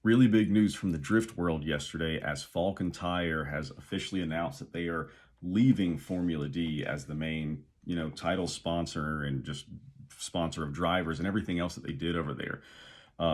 Really big news from the drift world yesterday as Falken Tire has officially announced that they are leaving Formula D as the main, title sponsor and just sponsor of drivers and everything else that they did over there.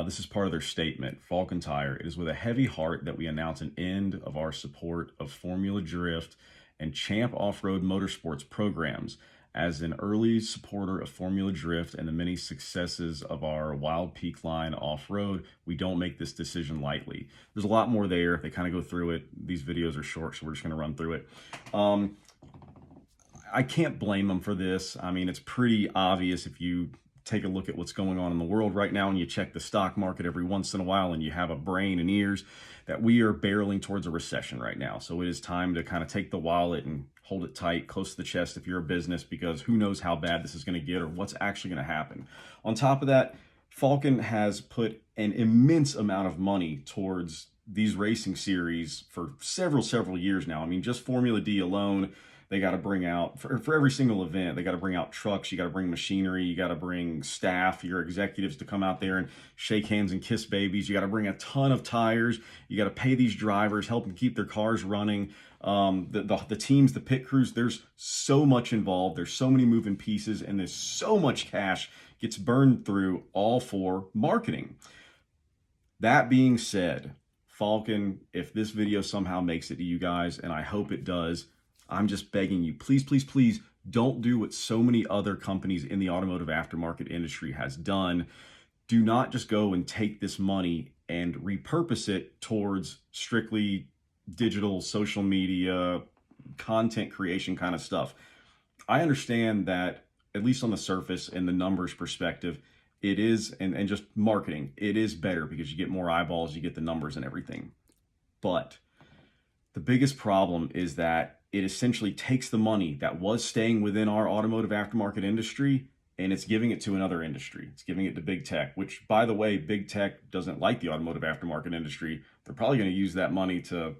This is part of their statement. Falken Tire, it is with a heavy heart that we announce an end of our support of Formula Drift and Champ Off-Road Motorsports programs. As an early supporter of Formula Drift and the many successes of our Wild Peak line off-road, we don't make this decision lightly. There's a lot more there. They kind of go through it. These videos are short, so we're just going to run through it. I can't blame them for this. I mean, it's pretty obvious if you take a look at what's going on in the world right now and you check the stock market every once in a while and you have a brain and ears, that we are barreling towards a recession right now. So it is time to kind of take the wallet and hold it tight, close to the chest if you're a business, because who knows how bad this is going to get or what's actually going to happen. On top of that, Falken has put an immense amount of money towards these racing series for several years now. I mean, just Formula D alone, they got to bring out, for every single event, they got to bring out trucks, you got to bring machinery, you got to bring staff, your executives to come out there and shake hands and kiss babies. You got to bring a ton of tires. You got to pay these drivers, help them keep their cars running. The teams, the pit crews, there's so much involved. There's so many moving pieces and there's so much cash gets burned through, all for marketing. That being said, Falken, if this video somehow makes it to you guys, and I hope it does, I'm just begging you, please, please, please don't do what so many other companies in the automotive aftermarket industry has done. Do not just go and take this money and repurpose it towards strictly digital, social media, content creation kind of stuff. I understand that, at least on the surface and the numbers perspective, it is, and just marketing, it is better because you get more eyeballs, you get the numbers and everything. But the biggest problem is that it essentially takes the money that was staying within our automotive aftermarket industry and it's giving it to another industry. It's giving it to big tech, which, by the way, big tech doesn't like the automotive aftermarket industry. They're probably going to use that money to,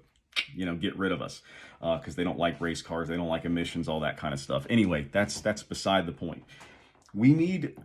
get rid of us because they don't like race cars. They don't like emissions, all that kind of stuff. Anyway, that's beside the point. We need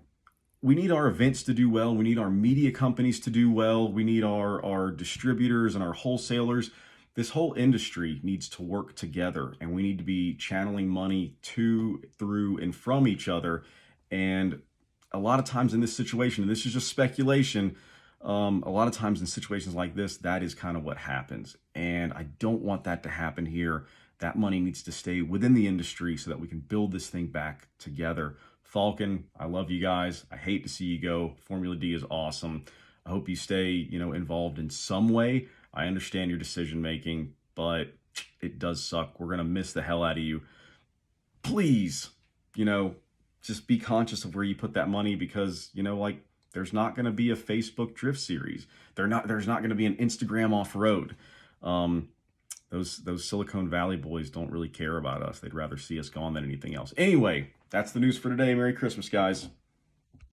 our events to do well. We need our media companies to do well. We need our distributors and our wholesalers. This whole industry needs to work together, and we need to be channeling money to, through, and from each other. And a lot of times in this situation, and this is just speculation, a lot of times in situations like this, that is kind of what happens. And I don't want that to happen here. That money needs to stay within the industry so that we can build this thing back together. Falken, I love you guys. I hate to see you go. Formula D is awesome. I hope you stay, involved in some way. I understand your decision making, but it does suck. We're going to miss the hell out of you. Please, just be conscious of where you put that money, because, there's not going to be a Facebook drift series. There's not going to be an Instagram off-road. Those Silicon Valley boys don't really care about us. They'd rather see us gone than anything else. Anyway, that's the news for today. Merry Christmas, guys.